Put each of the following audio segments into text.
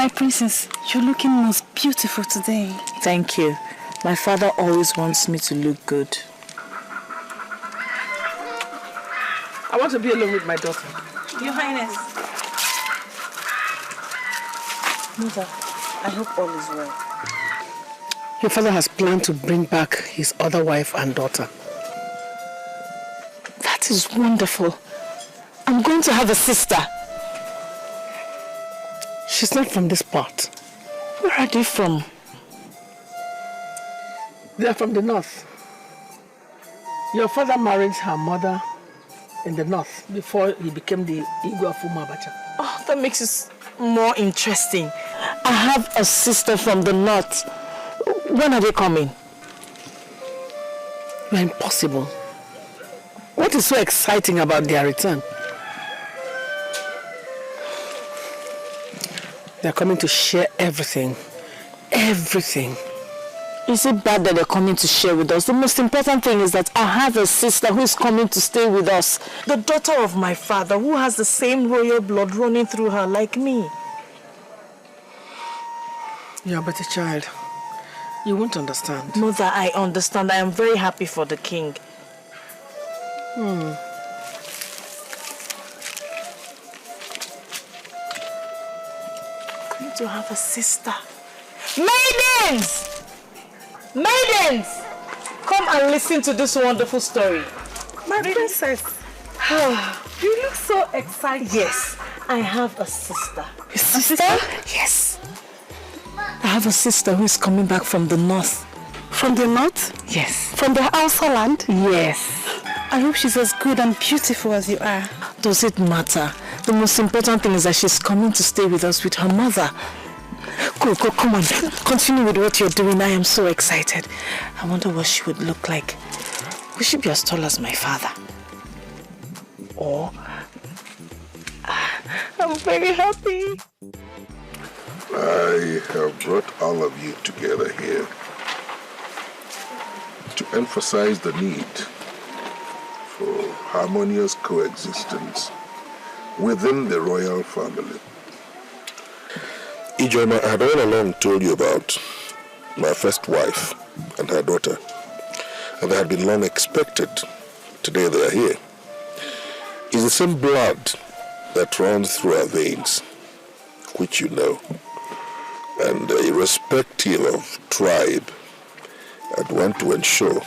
My princess, you're looking most beautiful today. Thank you. My father always wants me to look good. I want to be alone with my daughter. Your Highness. Mother, I hope all is well. Your father has planned to bring back his other wife and daughter. That is wonderful. I'm going to have a sister. She's not from this part. Where are they from? They are from the north. Your father married her mother in the north before he became the Igwe of Umabacha. Oh, that makes it more interesting. I have a sister from the north. When are they coming? You're impossible. What is so exciting about their return? They're coming to share everything. Everything. Is it bad that they're coming to share with us? The most important thing is that I have a sister who is coming to stay with us. The daughter of my father who has the same royal blood running through her like me. You're but a child. You won't understand. Mother, I understand. I am very happy for the king. I'm going to have a sister. Maidens! Maidens! Come and listen to this wonderful story. My princess. You look so excited. Yes, I have a sister. A sister? Yes. I have a sister who is coming back from the north. From the north? Yes. From the Hausa land? Yes. I hope she's as good and beautiful as you are. Does it matter? The most important thing is that she's coming to stay with us with her mother. Go, come on. Continue with what you're doing. I am so excited. I wonder what she would look like. Will she be as tall as my father? Or... I'm very happy. I have brought all of you together here to emphasize the need for harmonious coexistence within the royal family. Chioma, I had all along told you about my first wife and her daughter, and they had been long expected. Today they are here. It's the same blood that runs through our veins, which you know, and irrespective of tribe, I'd want to ensure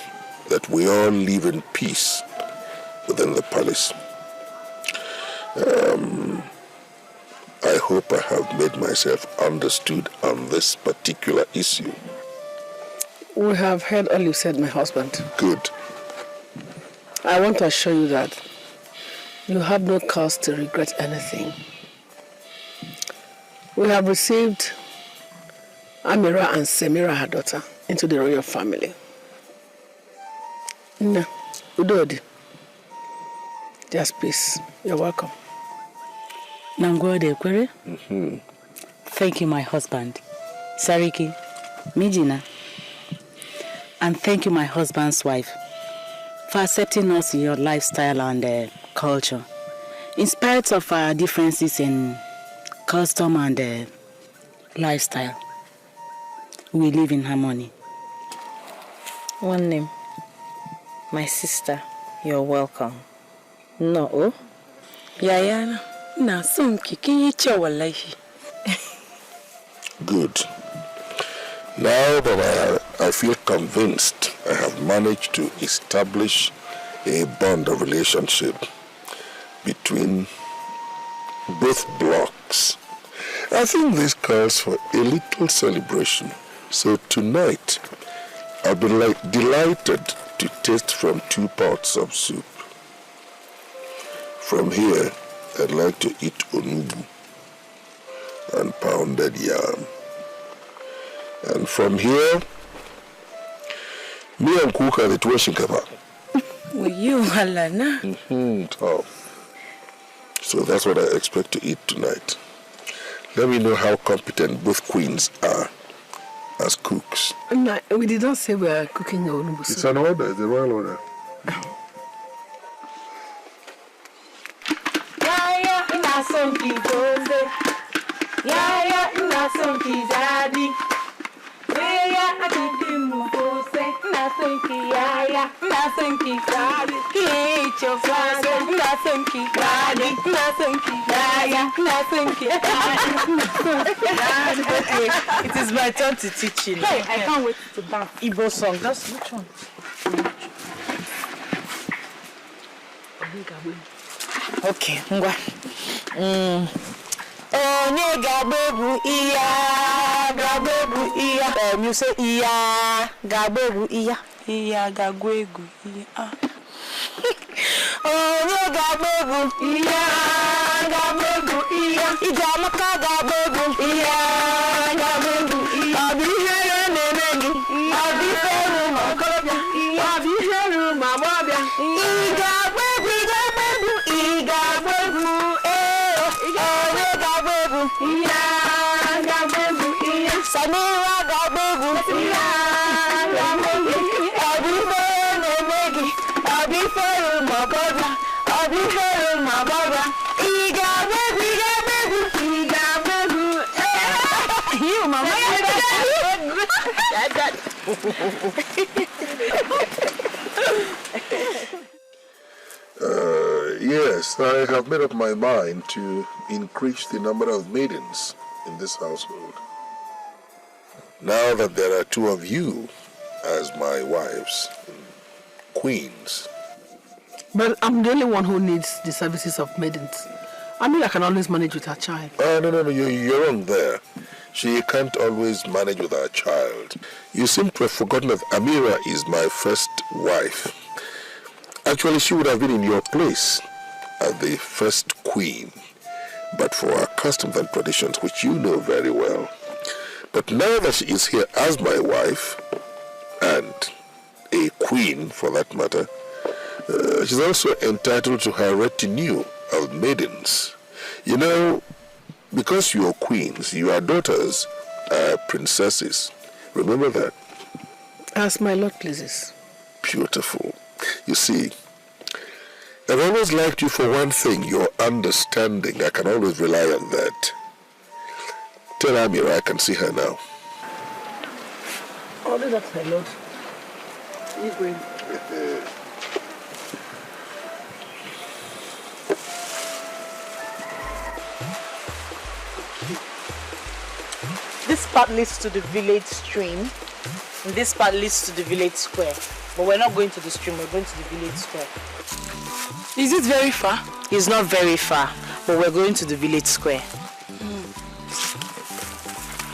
that we all live in peace within the palace. I hope I have made myself understood on this particular issue. We have heard all you said, my husband. Good. I want to assure you that you have no cause to regret anything. We have received Amira and Semira, her daughter, into the royal family. No, Udodi. Just peace. You're welcome. Nangode Kwere. Thank you, my husband, Sariki, Mijina. And thank you, my husband's wife, for accepting us in your lifestyle and culture. In spite of our differences in custom and lifestyle, we live in harmony. One name. My sister, you're welcome. No, oh? Yayana. Na some kiki wallahi. Good. Now that I feel convinced I have managed to establish a bond of relationship between both blocks, I think this calls for a little celebration. So tonight, I'll be delighted to taste from 2 pots of soup. From here, I'd like to eat onubu and pounded yam. And from here, me and Cook are the two shinkaba. Will you, Halana? So that's what I expect to eat tonight. Let me know how competent both queens are as cooks. No, we did not say we are cooking your onubu. It's an order, it's a royal order. It is my turn to teach you. Hey, I can't wait to dance. Igbo song. Just which one? Okay, ngwa. Onye gabebu iya, gabebu iya. You say iya, gabebu iya. Iya gagwegu iya. Onye gabebu iya, gabebu iya. Ijamaka gabebu iya, gabebu iya. Abihere nenegi, abihere makorobia, abihere mabobia. Igabebu, igabebu, igabebu, onye gabebu iya, gabebu iya. Samira gabebu iya, gabebu. Abihere nenegi, abihere mabobia, abihere mabobia. Igabebu, igabebu, igabebu. You, mama. Yes, I have made up my mind to increase the number of maidens in this household. Now that there are two of you as my wives, queens. But I'm the only one who needs the services of maidens. I mean, I can always manage with her child. No, you're wrong there. She can't always manage with her child. You seem to have forgotten that Amira is my first wife. Actually, she would have been in your place as the first queen, but for her customs and traditions, which you know very well. But now that she is here as my wife, and a queen for that matter, she's also entitled to her retinue of maidens. You know, because you are queens, your daughters are princesses. Remember that? As my Lord pleases. Beautiful. You see, I've always liked you for one thing, your understanding. I can always rely on that. Tell Amira I can see her now. Oh, that's my Lord. You going? This part leads to the village stream, and this part leads to the village square. But we're not going to the stream, we're going to the village square. Is it very far? It's not very far, but we're going to the village square.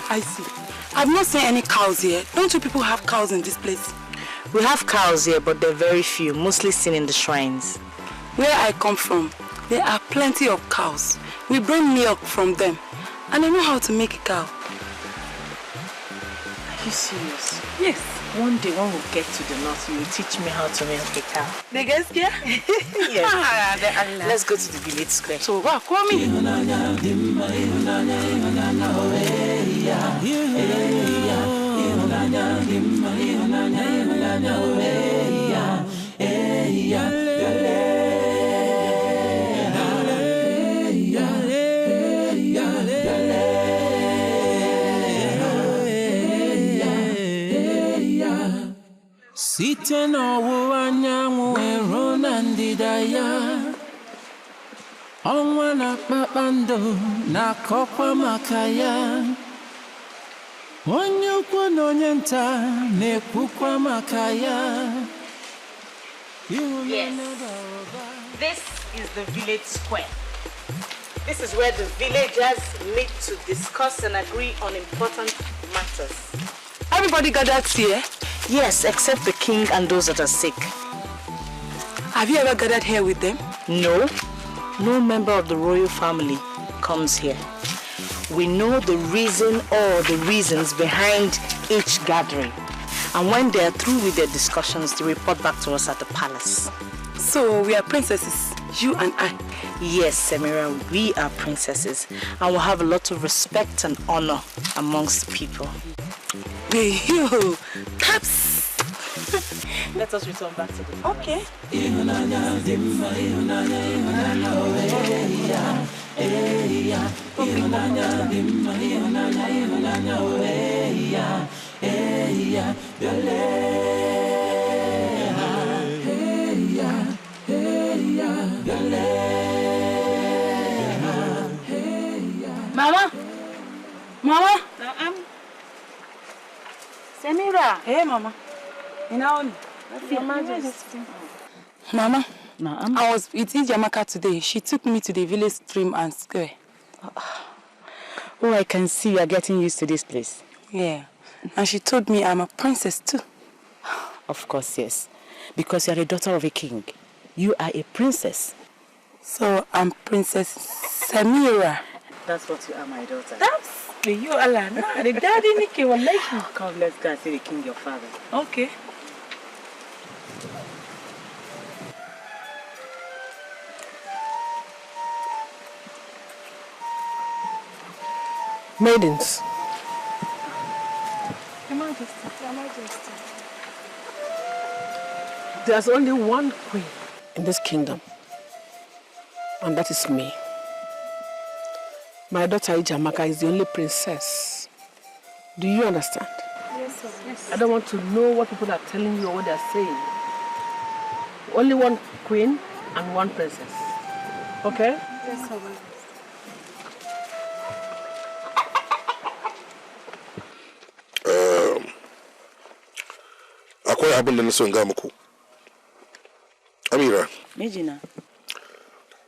I see. I've not seen any cows here. Don't you people have cows in this place? We have cows here, but they're very few, mostly seen in the shrines. Where I come from, there are plenty of cows. We bring milk from them, and I know how to make a cow. Are you serious? Yes. One day when we get to the north, you will teach me how to milk a cow. They get scared? Yes. Let's go to the village square. So, what? Call me. Site n'ọwụwa anyanwụ eru na ndịda ya, ọnwa na kpakpando na-akọkwa maka ya, onye ukwu na onye nta na-ekwukwa maka ya. Yes, this is the village square. This is where the villagers meet to discuss and agree on important matters. Everybody gathered here? Yes, except the king and those that are sick. Have you ever gathered here with them? No. No member of the royal family comes here. We know the reason or the reasons behind each gathering. And when they are through with their discussions, they report back to us at the palace. So we are princesses, you and I. Yes, Samira, we are princesses. And we'll have a lot of respect and honor amongst the people. Hey, you, taps. Let us return back to the palace. Okay. Mama? Mama? Samira. Hey, Mama. Mama. Mama, Naam. I was with Ijamaka today. She took me to the village stream and square. Oh, I can see you are getting used to this place. Yeah. And she told me I'm a princess too. Of course, yes. Because you are a daughter of a king. You are a princess. So I'm Princess Samira. That's what you are, my daughter. That's you, Alana. The daddy Nike will like you. Come, let's go and see the king, your father. Okay. Maidens, Your Majesty, Your Majesty. there's only one queen in this kingdom, and that is me. My daughter Ijamaka is the only princess. Do you understand? Yes, sir. Yes. I don't want to know what people are telling you or what they're saying. Only one queen and one princess. Okay? Yes, sir. Akwai abin da na so in ga muku. Amira, Mijina.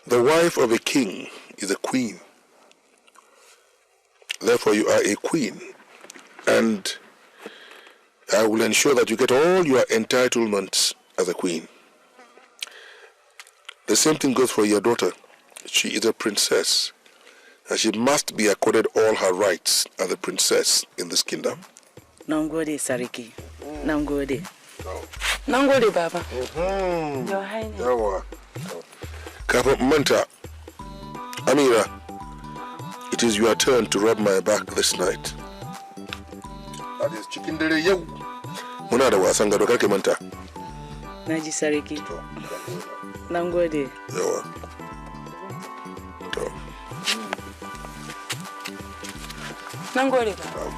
the wife of a king is a queen. Therefore, you are a queen. And I will ensure that you get all your entitlements as a queen. The same thing goes for your daughter. She is a princess. And she must be accorded all her rights as a princess in this kingdom. Nangode, Sariki. Nangode. Nangode, Baba. Your Highness. Yawa. Kafin manta, Amira, it is your turn to rub my back this night. That is cikin dare yau. Muna da wasan gado kake manta. Naji Sariki. Nangode. Yawa. To. Nangode, Baba.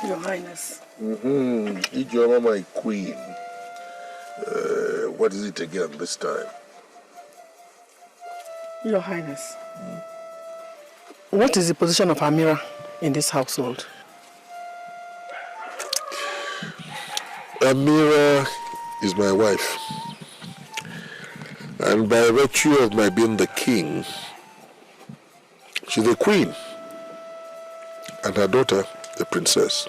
Your Highness. Ijeoma, my queen. What is it again this time? Your Highness. What is the position of Amira in this household? Amira is my wife. And by virtue of my being the king, she's the queen. And her daughter, the princess.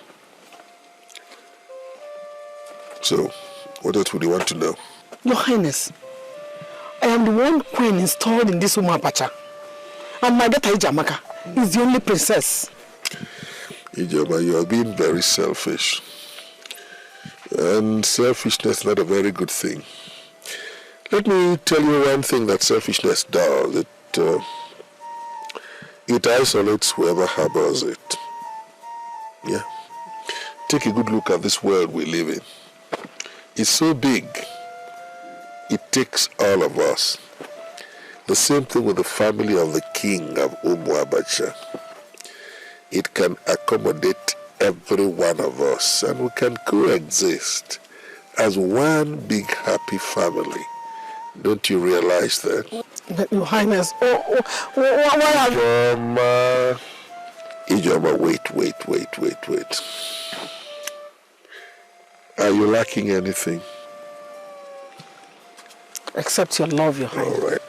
So, what else would you want to know? Your Highness, I am the one queen installed in this woman pacha. And my daughter Ijamaka is the only princess. Ijeoma, you are being very selfish. And selfishness is not a very good thing. Let me tell you one thing that selfishness does. It isolates whoever harbors it. Yeah. Take a good look at this world we live in. It's so big. It takes all of us. The same thing with the family of the king of Umuabacha. It can accommodate every one of us, and we can coexist as one big happy family. Don't you realize that? But Your Highness, why have you... Ijeoma, wait. Are you lacking anything? Except your love, Your Highness. All right.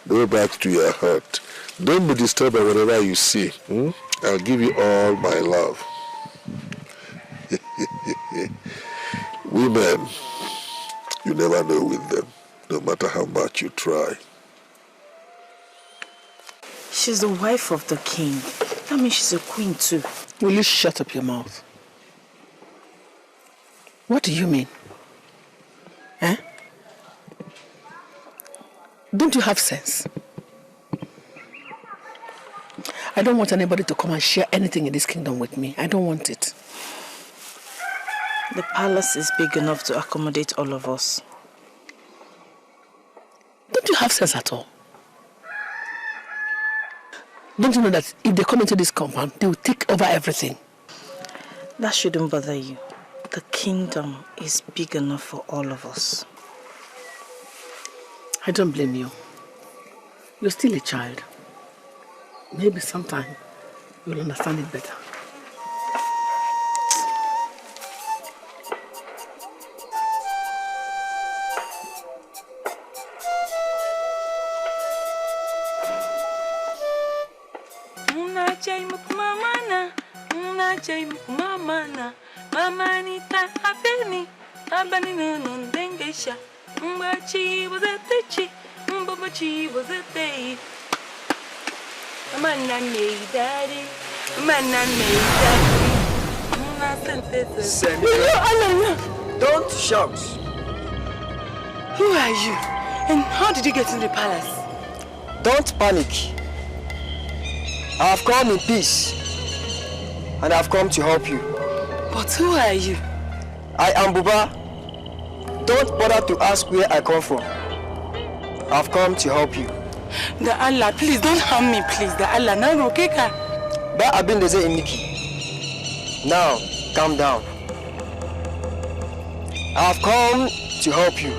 Go back to your heart. Don't be disturbed by whatever you see. I'll give you all my love. Women, you never know with them, no matter how much you try. She's the wife of the king. That means she's a queen too. Will you shut up your mouth? What do you mean? Eh? Don't you have sense? I don't want anybody to come and share anything in this kingdom with me. I don't want it. The palace is big enough to accommodate all of us. Don't you have sense at all? Don't you know that if they come into this compound, they will take over everything? That shouldn't bother you. The kingdom is big enough for all of us. I don't blame you. You're still a child. Maybe sometime you'll understand it better. Mama Anita, Abani no dengesha. Mbachi was a techi, Mbachi was a day. A man named Daddy, a man named Daddy. Don't shout. Who are you? And how did you get in the palace? Don't panic. I have come in peace, and I have come to help you. But who are you? I am Buba. Don't bother to ask where I come from. I have come to help you. The Allah, please don't harm me, please. The Allah, no, okay? But I've been there in Nikki. Now, calm down. I have come to help you.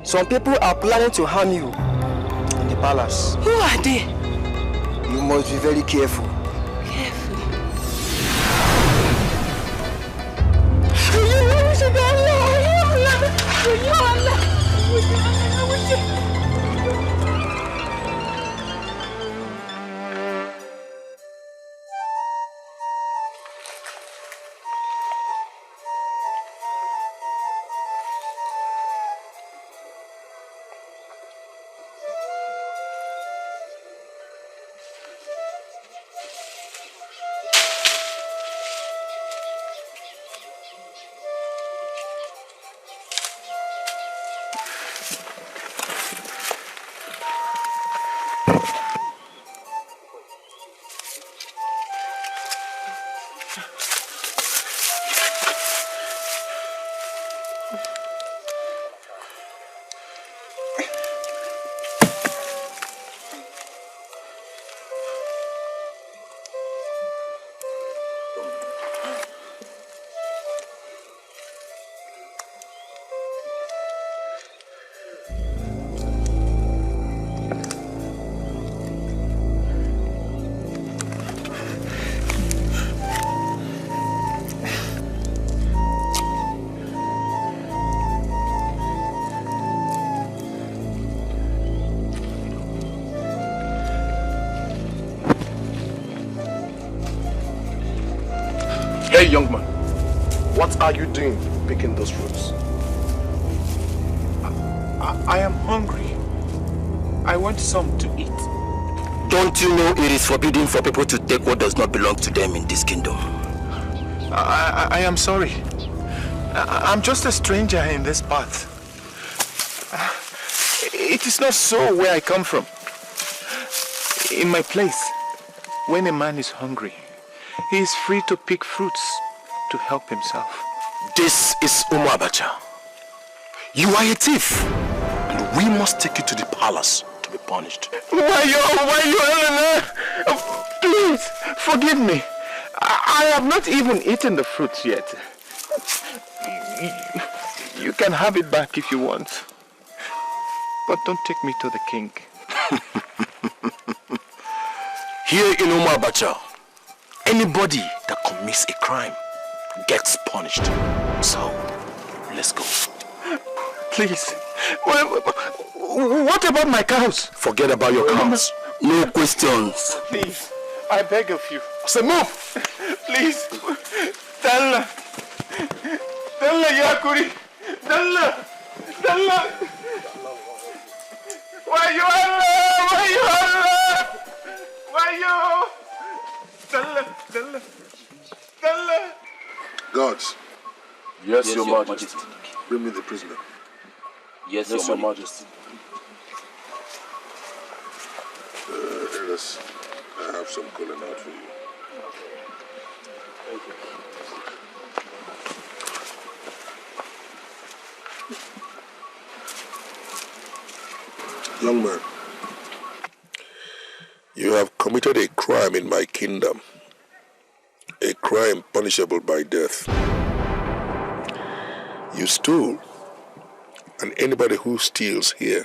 Some people are planning to harm you in the palace. Who are they? You must be very careful. Careful. Hey, young man, what are you doing picking those fruits? I am hungry. I want some to eat. Don't you know it is forbidden for people to take what does not belong to them in this kingdom? I am sorry. I'm just a stranger in this path. It is not so where I come from. In my place, when a man is hungry, he is free to pick fruits to help himself. This is Abacha. You are a thief, and we must take you to the palace to be punished. Why you, please, forgive me. I have not even eaten the fruits yet. You can have it back if you want. But don't take me to the king. Here in Abacha, anybody that commits a crime gets punished. So, let's go. Please. What about my cows? Forget about your cows. No questions. Please, I beg of you. Say move. Please. Dalla Yakuri. Dalla. Why you Allah? Dalla. Guards. Yes, Your Majesty. Bring me the prisoner. Yes, Your Majesty. Ellis, I have some calling out for you. Young man, you have committed a crime in my kingdom. A crime punishable by death. You stole, and anybody who steals here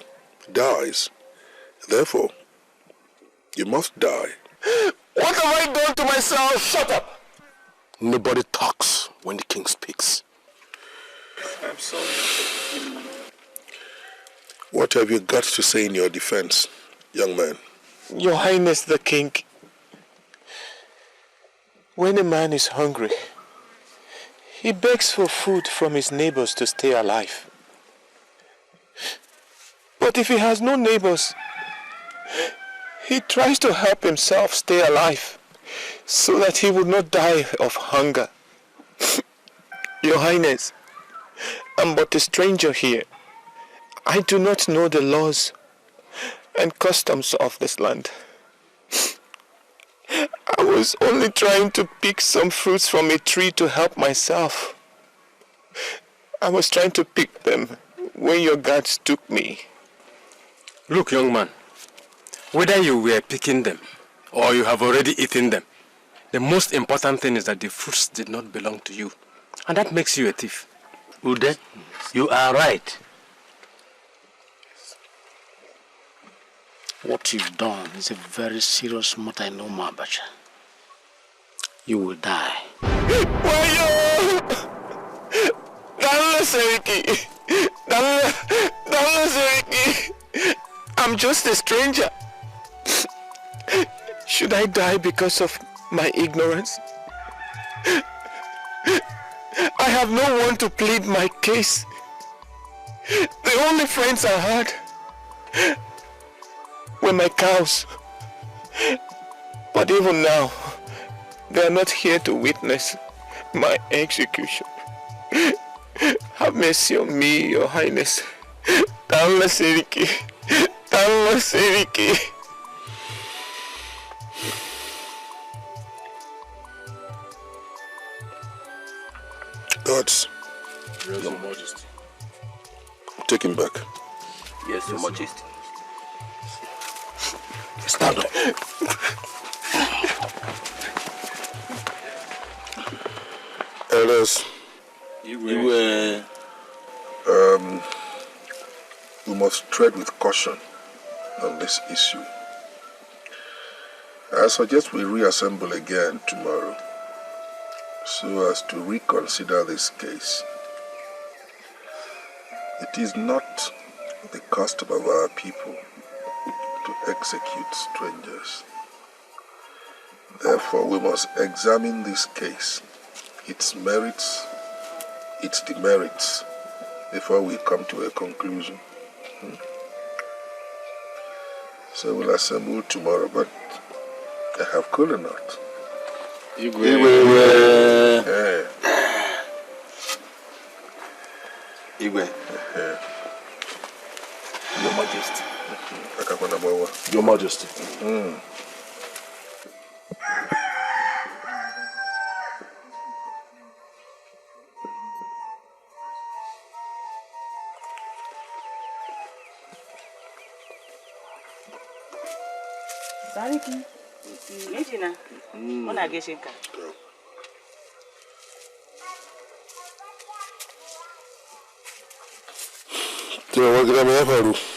dies. Therefore, you must die. What have I done to myself? Shut up! Nobody talks when the king speaks. I'm sorry. What have you got to say in your defense, young man? Your Highness the King, when a man is hungry, he begs for food from his neighbors to stay alive. But if he has no neighbors, he tries to help himself stay alive so that he would not die of hunger. Your Highness, I'm but a stranger here. I do not know the laws and customs of this land. I was only trying to pick some fruits from a tree to help myself. I was trying to pick them when your guards took me. Look, young man, whether you were picking them or you have already eaten them, the most important thing is that the fruits did not belong to you. And that makes you a thief. Ude, you are right. What you've done is a very serious matter in Oma Abacha. You will die. Wayo! Dalla Seriki! Dalla Seriki! I'm just a stranger. Should I die because of my ignorance? I have no one to plead my case. The only friends I had were my cows. But even now, they are not here to witness my execution. Have mercy on me, Your Highness. Dalla Seriki. Dalla Seriki. Guards. Yes, Your Majesty. Take him back. Yes, Your Majesty. Stand up. Elders. You we must tread with caution on this issue. I suggest we reassemble again tomorrow so as to reconsider this case. It is not the custom of our people to execute strangers. Therefore, we must examine this case, its merits, its demerits, before we come to a conclusion. So we'll assemble tomorrow, but I have cool or not? Igwe. Your Majesty. Your Majesty. Sariki, Mejina, Ona Geshinka.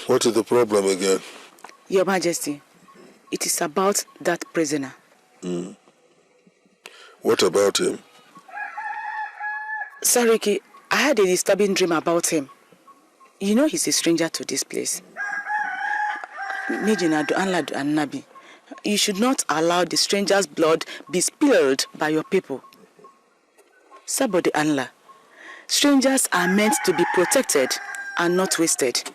What is the problem again? Your Majesty, it is about that prisoner. What about him? Sariki, I had a disturbing dream about him. You know he's a stranger to this place. Mejina, Duanla, Duannabi, you should not allow the stranger's blood be spilled by your people. Sabo Duanla, strangers are meant to be protected and not wasted.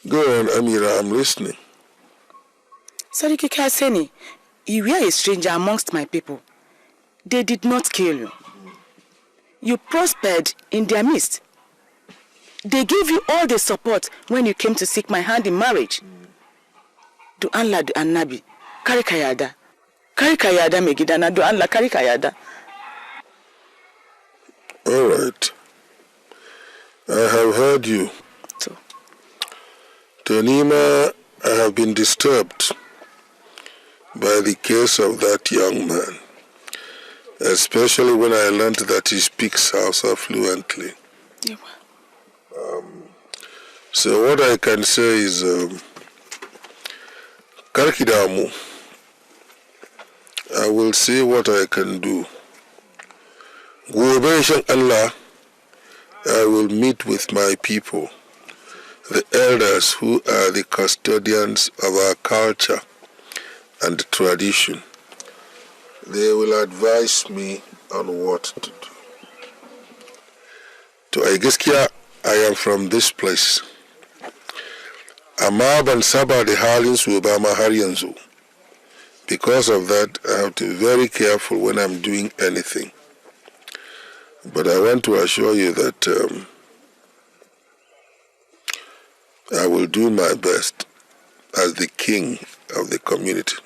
Go on, Amira, I'm listening. Sariki Kaseni, you were a stranger amongst my people. They did not kill you. You prospered in their midst. They gave you all the support when you came to seek my hand in marriage. Duanla Duannabi, Karikayada. Karikayada Megidana, Duanla Karikayada. All right. I have heard you. So, Tonima, I have been disturbed by the case of that young man, especially when I learned that he speaks Hausa fluently. Yeah. So what I can say is, Karkidamu, I will see what I can do. Gobe Allah, I will meet with my people, the elders who are the custodians of our culture and tradition. They will advise me on what to do. To Aigiskia, I am from this place. Amma ban saba da halin su ba ma har yanzu. Because of that, I have to be very careful when I'm doing anything. But I want to assure you that I will do my best as the king of the community.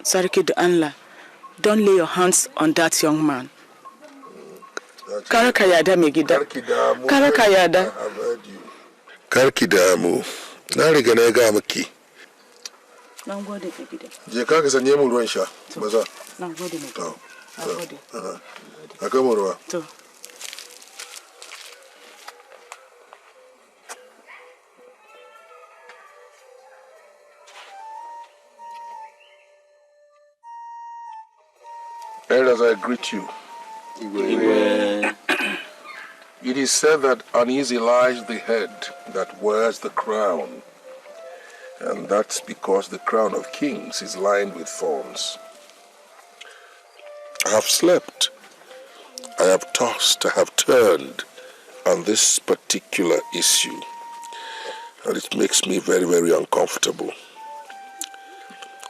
Sariki de Anla, don't lay your hands on that young man. Karakayada Megida. Karakayada. I have heard you. Karkidamu. Na riga na ga miki. Na gode Megida. Je ka sanye mu ruwan sha. Maza. Na gode Megida. Na gode. Aka mu ruwa. To. Elders, I greet you. It is said that uneasy lies the head that wears the crown. And that's because the crown of kings is lined with thorns. I have slept. I have tossed. I have turned on this particular issue. And it makes me very, very uncomfortable.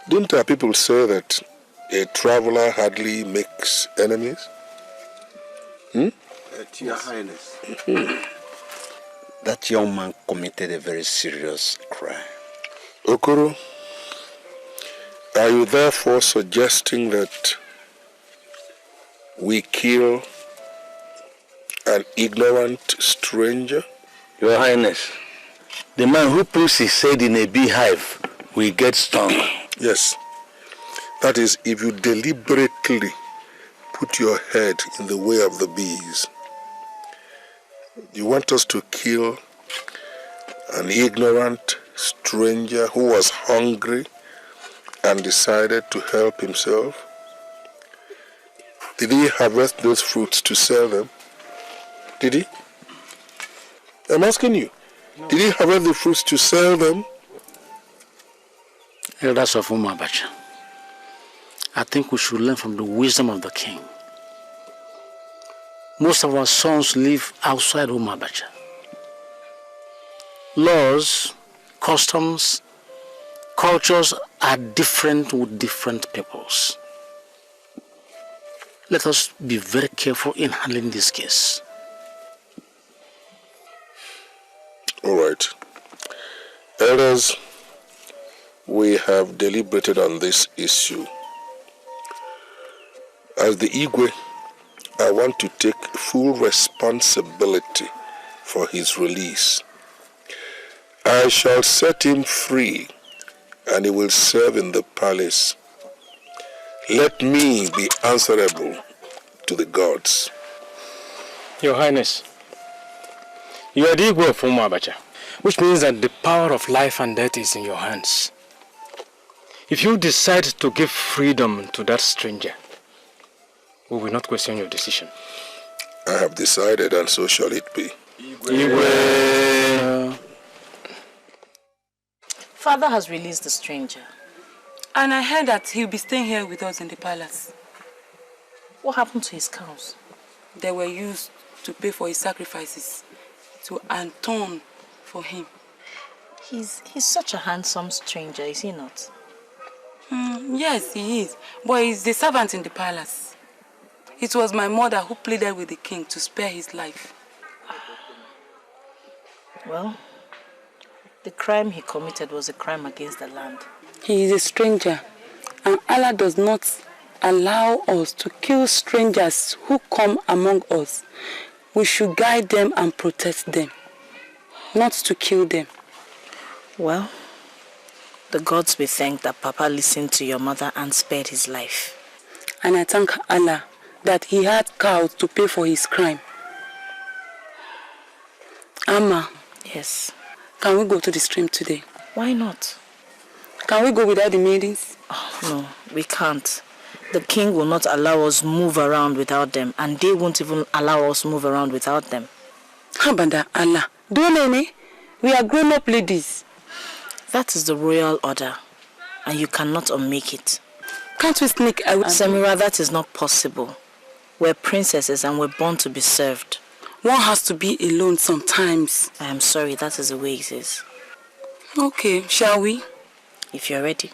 Didn't our people say that a traveler hardly makes enemies? Your Highness, that young man committed a very serious crime. Okoro, are you therefore suggesting that we kill an ignorant stranger? Your Highness, the man who puts his head in a beehive will get stung. Yes. That is, if you deliberately put your head in the way of the bees. You want us to kill an ignorant stranger who was hungry and decided to help himself? Did he harvest those fruits to sell them? Did he? I'm asking you. No. Did he harvest the fruits to sell them? Elders of Umabacha, I think we should learn from the wisdom of the king. Most of our sons live outside Umabacha. Laws, customs, cultures are different with different peoples. Let us be very careful in handling this case. All right. Elders, we have deliberated on this issue. As the Igwe, I want to take full responsibility for his release. I shall set him free, and he will serve in the palace. Let me be answerable to the gods. Your Highness, you are the Igwe of Umabacha, which means that the power of life and death is in your hands. If you decide to give freedom to that stranger, we will not question your decision. I have decided, and so shall it be. Igwe. Father has released the stranger. And I heard that he'll be staying here with us in the palace. What happened to his cows? They were used to pay for his sacrifices, to atone for him. He's such a handsome stranger, is he not? Yes, he is. But he's the servant in the palace. It was my mother who pleaded with the king to spare his life. Well, the crime he committed was a crime against the land. He is a stranger, and Allah does not allow us to kill strangers who come among us. We should guide them and protect them, not to kill them. Well, the gods be thanked that Papa listened to your mother and spared his life. And I thank Allah that he had cows to pay for his crime. Amma. Yes? Can we go to the stream today? Why not? Can we go without the maidens? Oh, no, we can't. The king will not allow us move around without them, and they won't even allow us move around without them. Habanda Allah. Don't we are grown-up ladies. That is the royal order, and you cannot unmake it. Can't we sneak out? Samira, that is not possible. We're princesses and we're born to be served. One has to be alone sometimes. I am sorry, that is the way it is. Okay, shall we? If you're ready.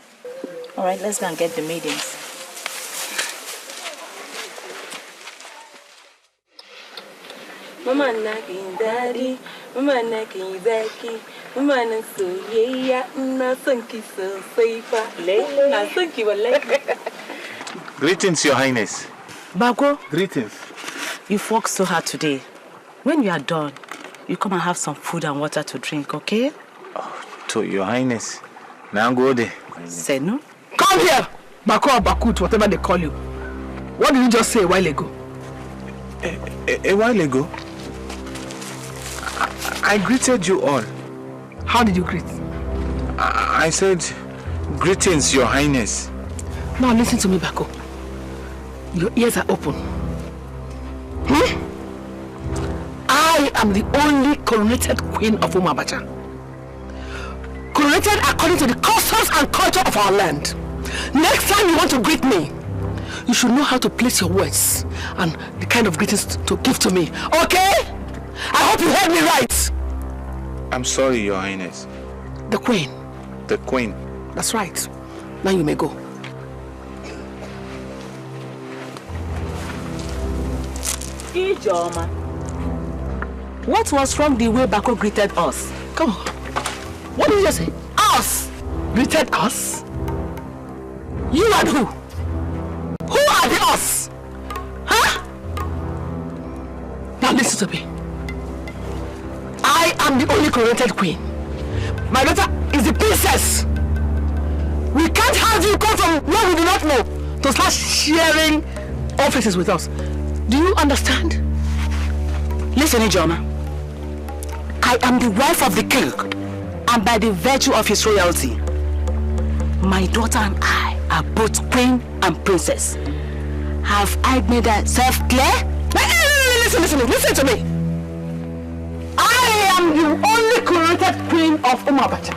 Alright, let's go and get the maidens. Mama nagging daddy, mama nagging Becky, mama na soyayya, na sanki so safer. Na sanki wallahi. Greetings, Your Highness. Bago, Greetings. you've worked so hard today. When you are done, you come and have some food and water to drink, okay? Oh, to Your Highness. Now go there. Senu? Come here! Bako or Bakut, whatever they call you. What did you just say a while ago? A while ago? I greeted you all. How did you greet? I said, greetings, Your Highness. Now listen to me, Bako. Your ears are open. I am the only coronated queen of Umabacha. Coronated according to the customs and culture of our land. Next time you want to greet me, you should know how to place your words and the kind of greetings to give to me. Okay? I hope you heard me right. I'm sorry, Your Highness. The queen. The queen. That's right. Now you may go. Chioma, what was wrong the way Bako greeted us? Come on. What did you just say? Us? Greeted us? You and who? Who are the us? Huh? Now listen to me. I am the only coronated queen. My daughter is the princess. We can't have you come from where we do not know to start sharing offices with us. Do you understand? Listen, Chioma. I am the wife of the king, and by the virtue of his royalty, my daughter and I are both queen and princess. Have I made myself clear? Listen to me. I am the only coronated queen of Umabacha.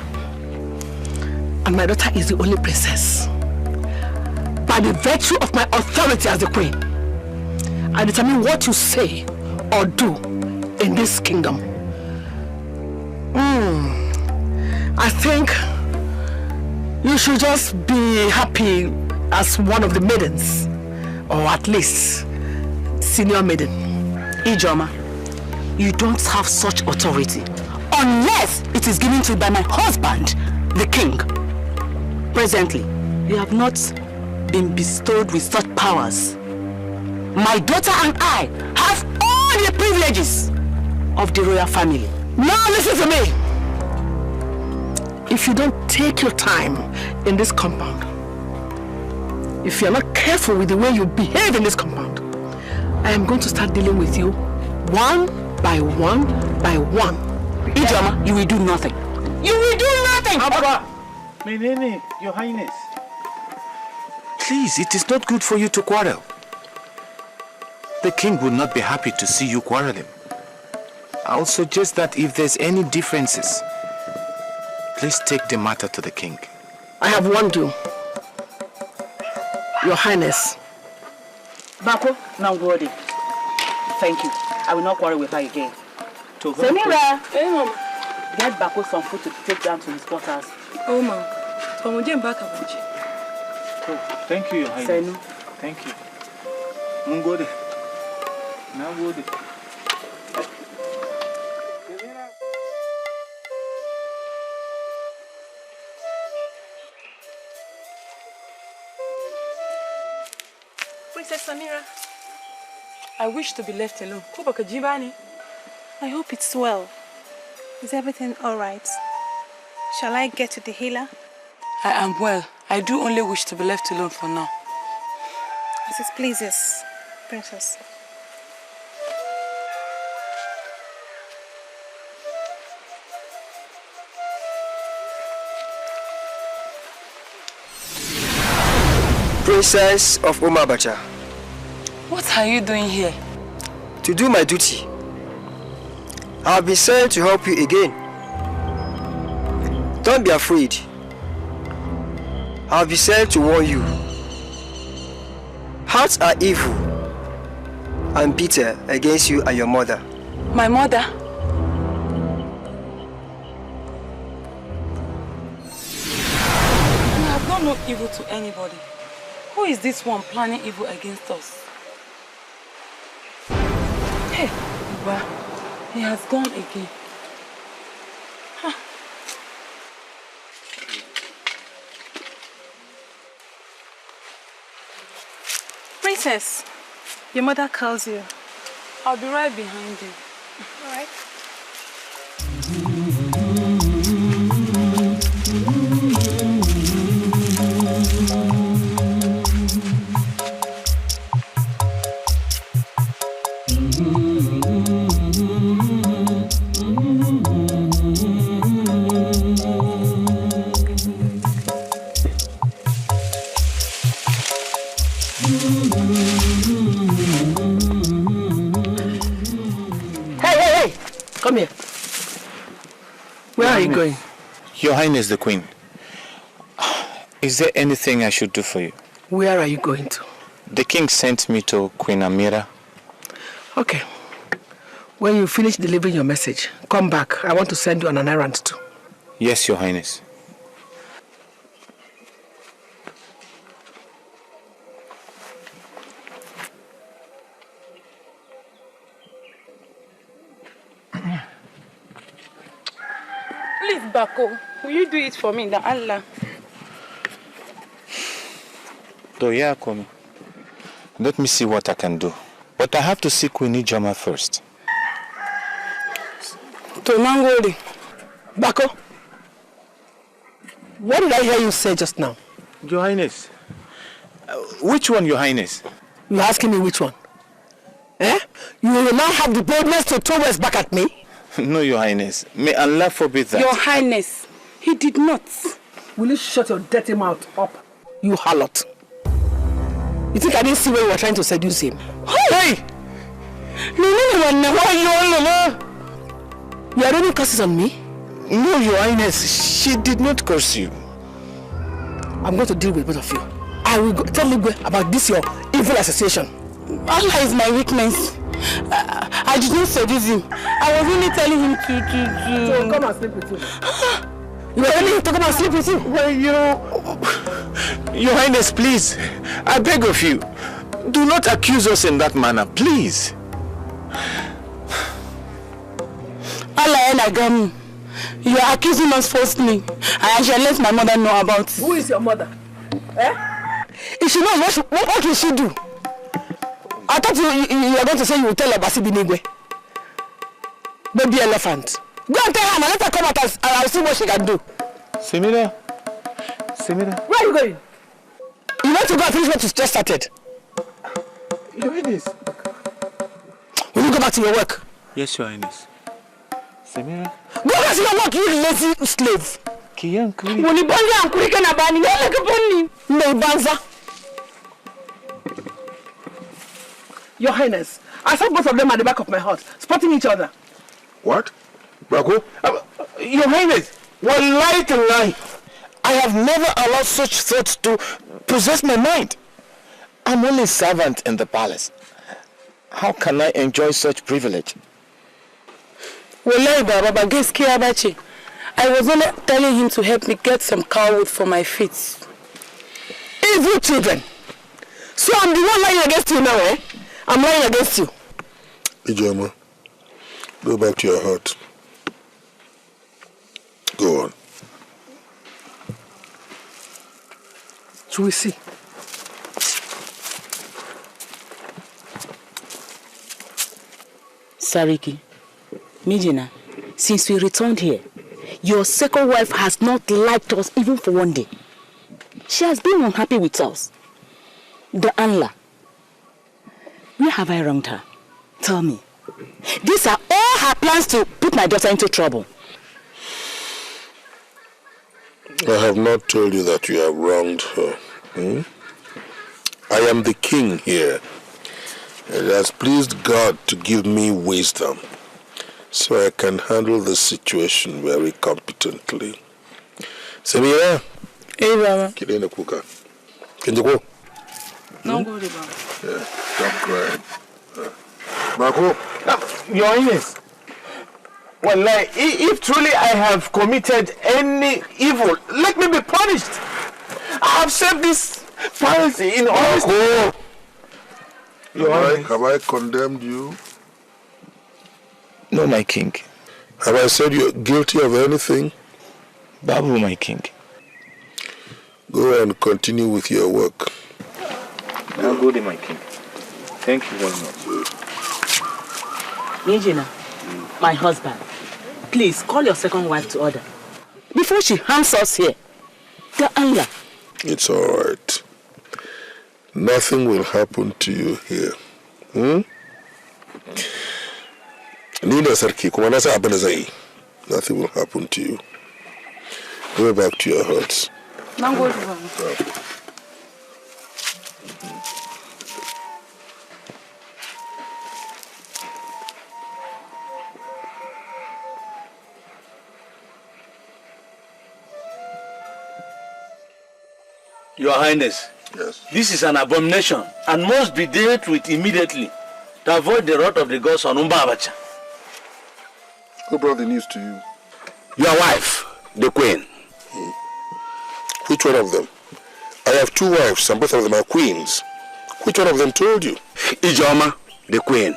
And my daughter is the only princess. By the virtue of my authority as the queen, I determine what you say or do in this kingdom. I think you should just be happy as one of the maidens, or at least senior maiden. Chioma, you don't have such authority unless it is given to you by my husband, the king. Presently, you have not been bestowed with such powers. My daughter and I have all the privileges of the royal family. Now listen to me. If you don't take your time in this compound, if you're not careful with the way you behave in this compound, I am going to start dealing with you one by one by one. Chioma, you will do nothing. You will do nothing! Menene, Your Highness. Please, it is not good for you to quarrel. The king would not be happy to see you quarreling. I'll suggest that if there's any differences, please take the matter to the king. I have warned you. Your Highness. Bako, now go there. Thank you. I will not quarrel with her again. Samira! Hey, Mama. Get Bako some food to take down to his quarters. Oh, Mama. Oh, thank you, Your Highness. Senu. Thank you. Mungode. Now go there. Princess Samira, I wish to be left alone. I hope it's well. Is everything all right? Shall I get to the healer? I am well. I do only wish to be left alone for now. As it pleases, Princess. Princess of Umabacha. What are you doing here? To do my duty. I have been sent to help you again. Don't be afraid. I have been sent to warn you. Hearts are evil and bitter against you and your mother. My mother? We have done no evil to anybody. Who is this one planning evil against us? Hey, Iba, he has gone again. Huh. Princess, your mother calls you. I'll be right behind you. All right. Come here. Where are you going? Your Highness the Queen. Is there anything I should do for you? Where are you going to? The king sent me to Queen Amira. Okay. When you finish delivering your message, come back. I want to send you on an errand too. Yes, Your Highness. Please, Bako, will you do it for me, the Allah? Doyakomi. Let me see what I can do. But I have to see Queen Ijoma first. Tonangoli. Bako. What did I hear you say just now? Your Highness. Which one, Your Highness? You're asking me which one? Eh? You will now have the boldness to throw words back at me? No, Your Highness. May Allah forbid that. Your Highness, he did not. Will you shut your dirty mouth up, you harlot? You think I didn't see when you were trying to seduce him? Hey! You are running curses on me? No, Your Highness. She did not curse you. I'm going to deal with both of you. I will tell Igwe about this your evil association. Allah is my weakness. I did not seduce him. I was only telling him to... So come and sleep with him. You were telling him to come and sleep with him? Well, Your Highness, please. I beg of you. Do not accuse us in that manner, please. Allah and Agam, you are accusing us falsely. I shall let my mother know about it. Who is your mother? Eh? If she knows, what will she do? I thought you were going to say you will tell Abasi Binigwe. Baby elephant. Go and tell her and let her come out and I'll see what she can do. Semira. Where are you going? You want to go and finish what you just started? Your Highness. Will you go back to your work? Yes, Your Highness. Semira. Go back to your work, you lazy slave. Kiyankuri. Unibanza ankurika na bani. Banza. Your Highness, I saw both of them at the back of my hut, spotting each other. What? Bako? Your Highness, one lie to lie. I have never allowed such thoughts to possess my mind. I'm only a servant in the palace. How can I enjoy such privilege? I was only telling him to help me get some cow wood for my feet. Evil children. So I'm the one lying against you now, eh? I'm lying against you. Ijoma, go back to your hut. Go on. So we see. Sariki, Mijina, since we returned here, Your second wife has not liked us even for one day. She has been unhappy with us. The Anla. Where have I wronged her? Tell me. These are all her plans to put my daughter into trouble. I have not told you that you have wronged her. I am the king here. It has pleased God to give me wisdom so I can handle the situation very competently. Samira? Hey, Baba. Kirena Kuka. Can you go? No, go, Baba. Yeah, stop crying. Marco? Your Highness. Well, if truly I have committed any evil, let me be punished. I have served this palace in honesty. Have I condemned you? No, my king. Have I said you're guilty of anything? Babu, my king. Go and continue with your work. Now go to my king. Thank you very much. Mijina, my husband, please call your second wife to order. Before she hangs us here. The Anla. It's all right. Nothing will happen to you here. Nothing will happen to you. Go back to your huts. Now go to Your Highness, yes. This is an abomination and must be dealt with immediately to avoid the wrath of the gods on Umbabacha. Who brought the news to you? Your wife, the queen. Which one of them? I have two wives and both of them are queens. Which one of them told you? Chioma, the queen.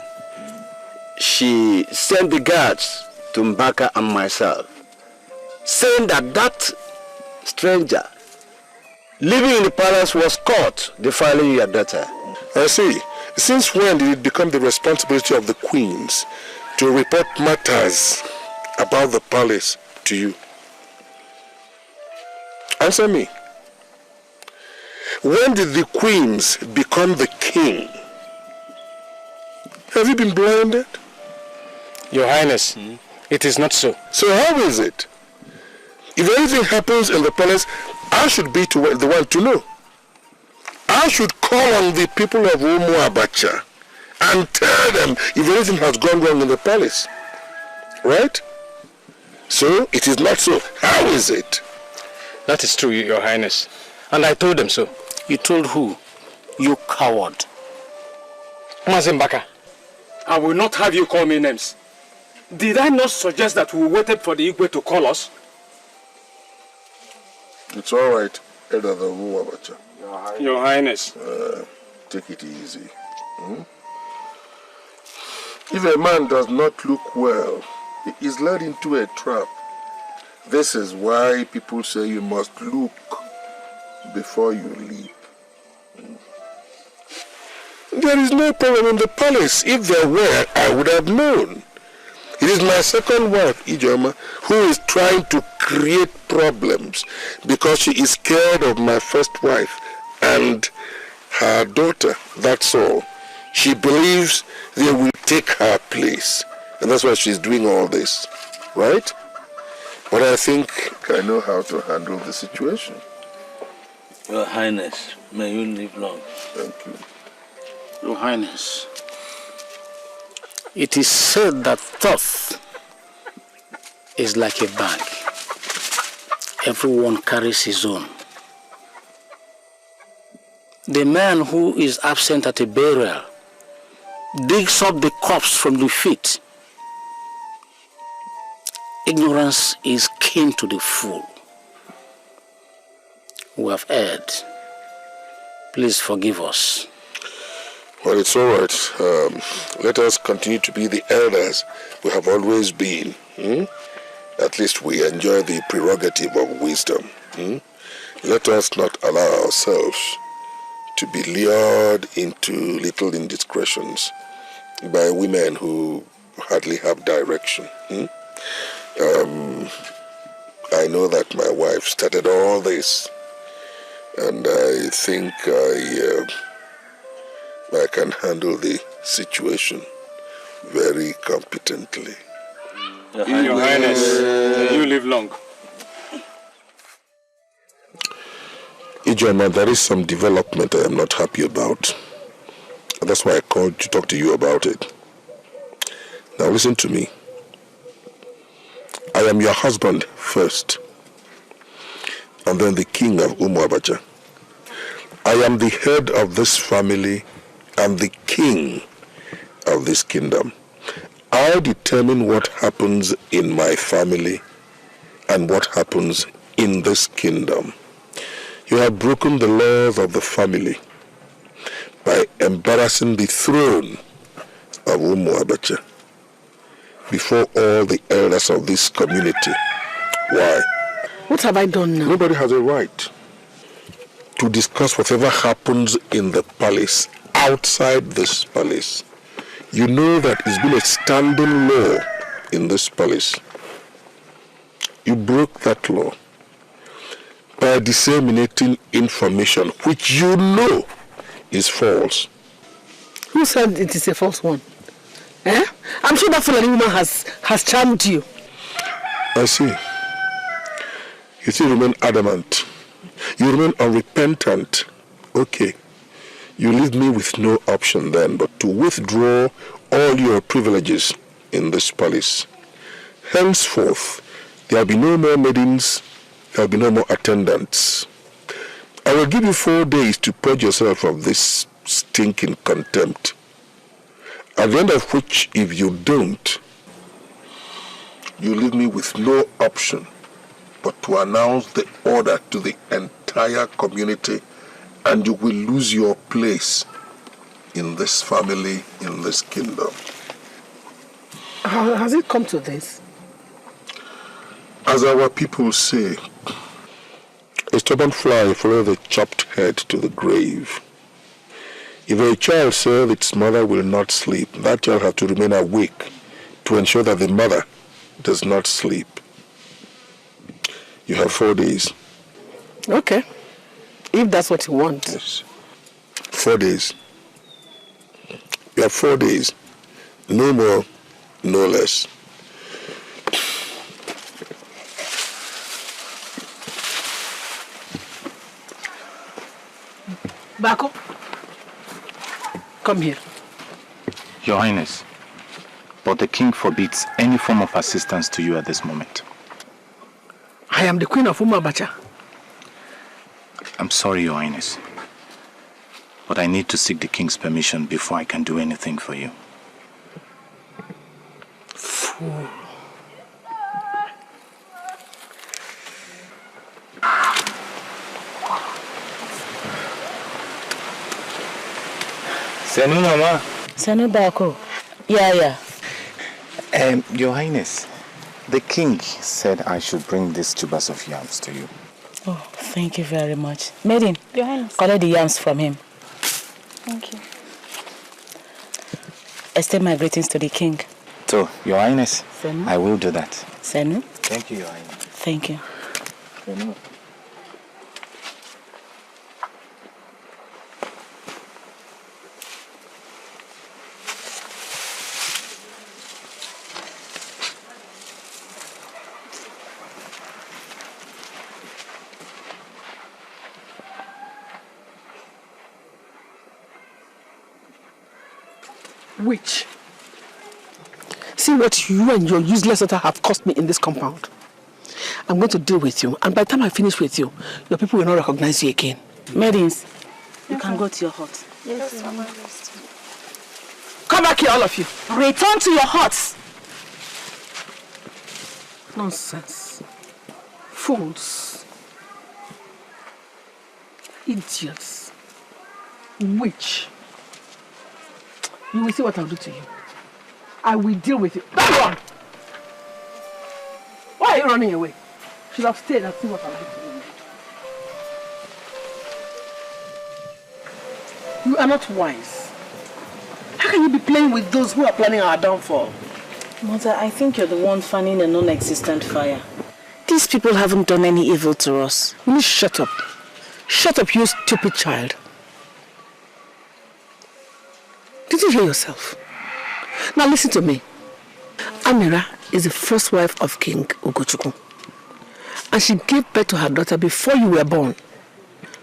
She sent the guards to Mbaka and myself, saying that stranger living in the palace was caught defiling your daughter. I see. Since when did it become the responsibility of the queens to report matters about the palace to you? Answer me. When did the queens become the king? Have you been blinded? Your Highness, it is not so. So how is it? If anything happens in the palace, I should be the one to know. I should call on the people of Umu Abacha and tell them if anything has gone wrong in the palace. Right? So, it is not so. How is it? That is true, Your Highness. And I told them so. You told who? You coward. Mazimbaka, I will not have you call me names. Did I not suggest that we waited for the Igwe to call us? It's all right, Elder the Umu Abacha. Your Highness. Take it easy. If a man does not look well, he is led into a trap. This is why people say you must look before you leap. There is no problem in the palace. If there were, I would have known. It is my second wife, Chioma, who is trying to create problems because she is scared of my first wife and her daughter. That's all. She believes they will take her place. And that's why she's doing all this. Right? But I think I know how to handle the situation. Your Highness, may you live long. Thank you. Your Highness, it is said that thought is like a bag. Everyone carries his own. The man who is absent at a burial digs up the corpse from the feet. Ignorance is kin to the fool. We have erred. Please forgive us. Well, it's all right. Let us continue to be the elders we have always been. At least we enjoy the prerogative of wisdom. Let us not allow ourselves to be lured into little indiscretions by women who hardly have direction. I know that my wife started all this, and I think I can handle the situation very competently. Your Highness, may you live long. Chioma, there is some development I am not happy about. That's why I called to talk to you about it. Now listen to me. I am your husband first, and then the king of Umuabacha. I am the head of this family and the king of this kingdom. I determine what happens in my family and what happens in this kingdom. You have broken the laws of the family by embarrassing the throne of Umuabacha before all the elders of this community. Why? What have I done now? Nobody has a right to discuss whatever happens in the palace outside this palace. You know that it's been a standing law in this palace. You broke that law by disseminating information which you know is false. Who said it is a false one? Eh? I'm sure that Fulani woman has charmed you. I see. You still remain adamant. You remain unrepentant. Okay. You leave me with no option then but to withdraw all your privileges in this palace. Henceforth, there will be no more maidens, there will be no more attendants. I will give you 4 days to purge yourself of this stinking contempt. At the end of which, if you don't, you leave me with no option but to announce the order to the entire community, and you will lose your place in this family, in this kingdom. How has it come to this? As our people say, a stubborn fly follows the chopped head to the grave. If a child says its mother will not sleep, that child has to remain awake to ensure that the mother does not sleep. You have 4 days. Okay. If that's what you want. Yes. 4 days. You have 4 days. No more, no less. Bako, come here. Your Highness, but the king forbids any form of assistance to you at this moment. I am the queen of Umuabacha. I'm sorry, Your Highness, but I need to seek the king's permission before I can do anything for you. Fool. Senu, Mama. Senu Bako. Yeah. Your Highness, the king said I should bring these tubers of yams to you. Oh, thank you very much. Maiden, Your Highness. collect the yams from him. Thank you. Extend my greetings to the king. So, Your Highness, Senu? I will do that. Senu? Thank you, Your Highness. Thank you. Senu. Witch. See what you and your useless daughter have cost me in this compound. I'm going to deal with you, and by the time I finish with you, your people will not recognize you again. Maidens, you can go to your hut. Yes, Mama. Come back here, all of you. Return to your huts. Nonsense. Fools. Idiots. Witch. You will see what I'll do to you. I will deal with you. That one! Why are you running away? You should have stayed and see what I'll do to you. You are not wise. How can you be playing with those who are planning our downfall? Mother, I think you're the one fanning a non-existent fire. These people haven't done any evil to us. Will you shut up? Shut up, you stupid child. Did you hear yourself? Now listen to me. Amira is the first wife of King Ugochukwu. And she gave birth to her daughter before you were born.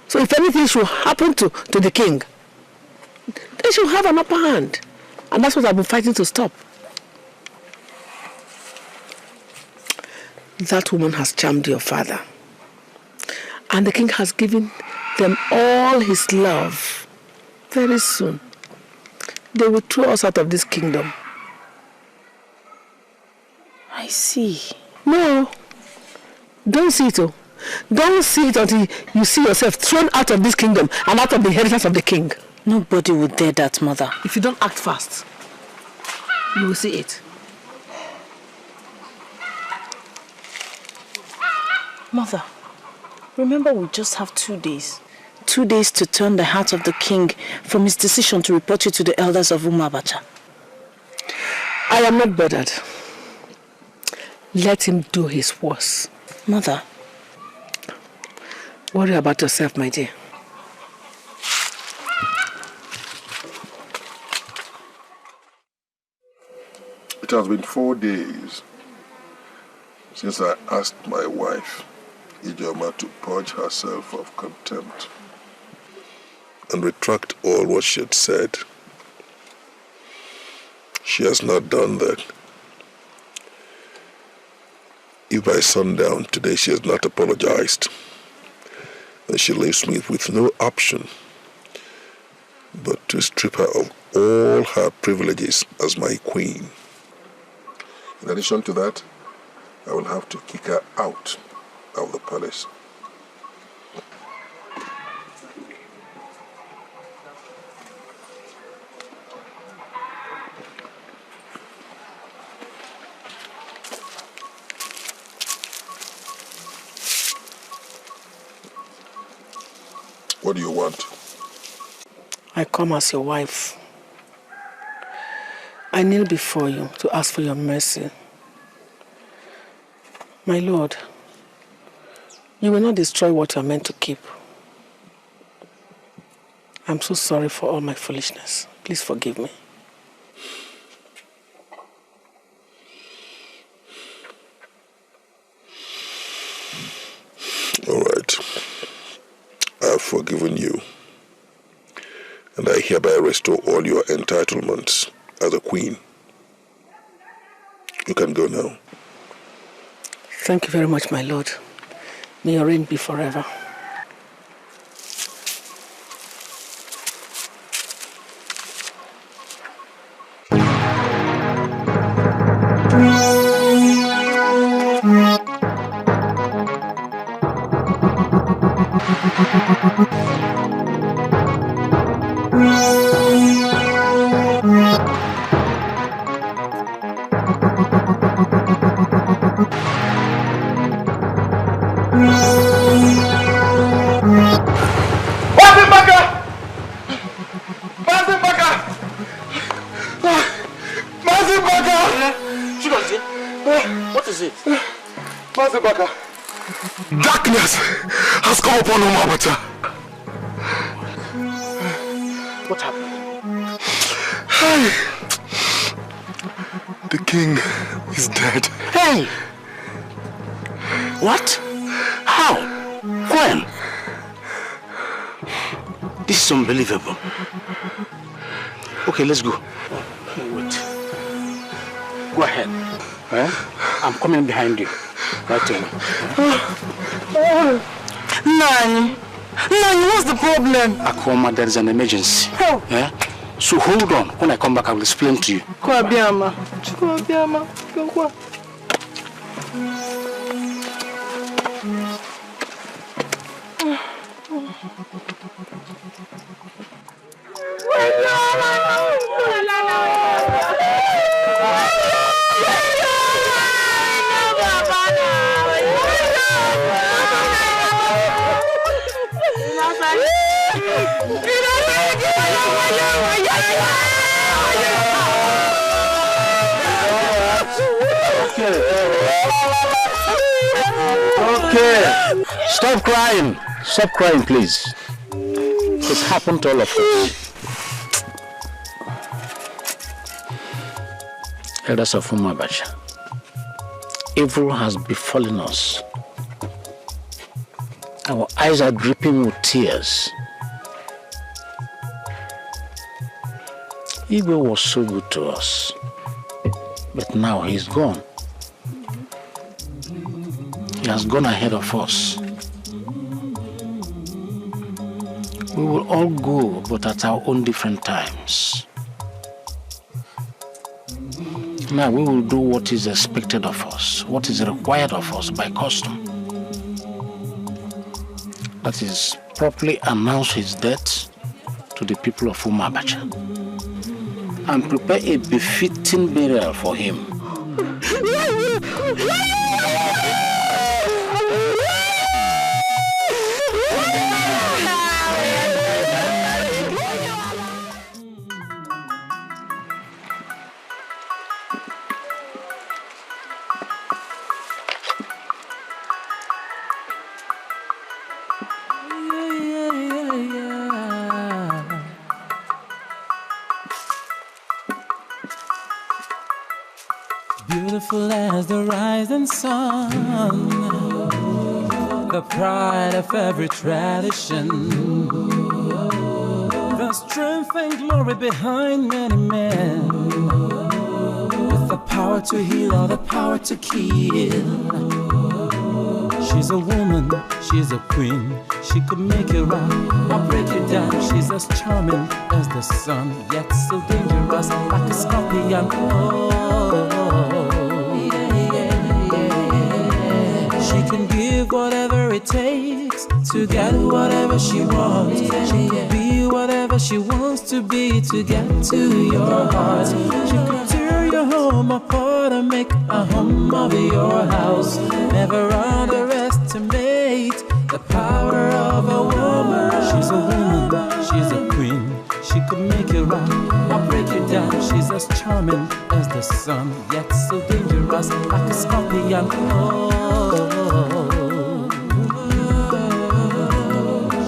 So if anything should happen to the king, they should have an upper hand. And that's what I've been fighting to stop. That woman has charmed your father. And the king has given them all his love. Very soon, they will throw us out of this kingdom. I see. No, don't see it. Don't see it until you see yourself thrown out of this kingdom and out of the inheritance of the king. Nobody would dare that, Mother. If you don't act fast, you will see it. Mother, remember we just have 2 days. 2 days to turn the heart of the king from his decision to report you to the elders of Umuabacha. I am not bothered. Let him do his worst. Mother. Worry about yourself, my dear. It has been 4 days since I asked my wife, Chioma, to purge herself of contempt and retract all what she had said. She has not done that. If by sundown today she has not apologized, then she leaves me with no option but to strip her of all her privileges as my queen. In addition to that, I will have to kick her out of the palace. What do you want? I come as your wife. I kneel before you to ask for your mercy. My Lord, you will not destroy what you are meant to keep. I'm so sorry for all my foolishness. Please forgive me. All right. I have forgiven you, and I hereby restore all your entitlements as a queen. You can go now. Thank you very much, my Lord. May your reign be forever. Darkness has come upon Umuabacha. What happened? Hey. The king is dead. Hey! What? How? When? This is unbelievable. Okay, let's go. Wait. Go ahead. Eh? I'm coming behind you. Right away. Nani, what's the problem? Akoma, there is an emergency. Oh. Yeah? So hold on. When I come back, I will explain to you. Kwabiama. Go. Okay. Stop crying. Stop crying, please. It's happened to all of us. Elders of Umabacha, evil has befallen us. Our eyes are dripping with tears. Igwe was so good to us, but now he's gone. He has gone ahead of us. We will all go, but at our own different times. Now we will do what is expected of us, what is required of us by custom. That is, properly announce his death to the people of Umabacha and prepare a befitting burial for him. Beautiful as the rising sun, the pride of every tradition, the strength and glory behind many men, with the power to heal or the power to kill. She's a woman, she's a queen, she could make it right, I'll break it down. She's as charming as the sun, yet so dangerous like a scorpion. She can give whatever it takes to get whatever she wants. She can be whatever she wants to be to get to your heart. She can tear your home apart and make a home of your house. Never underestimate the power of a woman. She's a woman, she's a queen, she could make it right, I'll break it down. She's as charming as the sun, yet so dangerous like a scorpion.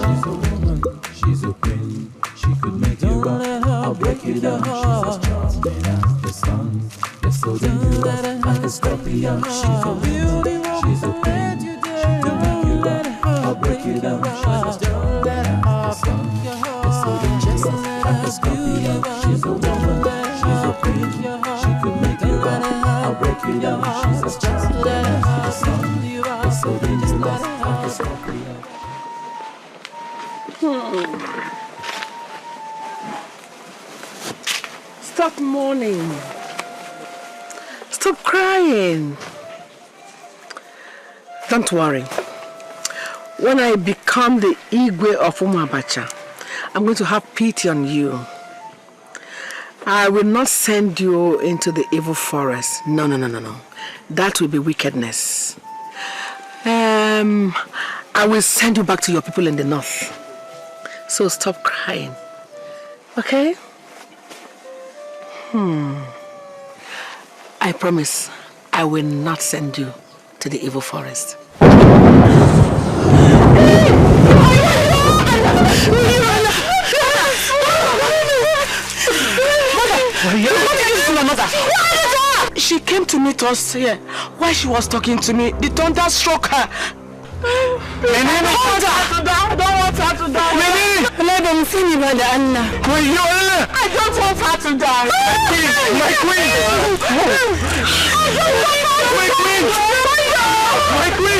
She's a woman, she's a queen, she could make it right, I'll break it down. She's as charming as the sun, yet so dangerous like a scorpion. She's a woman, she's a queen, she could make it right, I'll break it down. She's as charming as the sun, yet so dangerous like a scorpion. She's a woman, she's a queen, she could make it right, I'll break it down. She's as charming as the sun, yet so dangerous like a scorpion. Stop mourning. Stop crying. Don't worry. When I become the Igwe of Umabacha, I'm going to have pity on you. I will not send you into the evil forest. No. That will be wickedness. I will send you back to your people in the north. So stop crying. Okay? I promise I will not send you to the evil forest. She came to meet us here. While she was talking to me, the thunder struck her. I don't want her to die. I don't want her to die. My queen.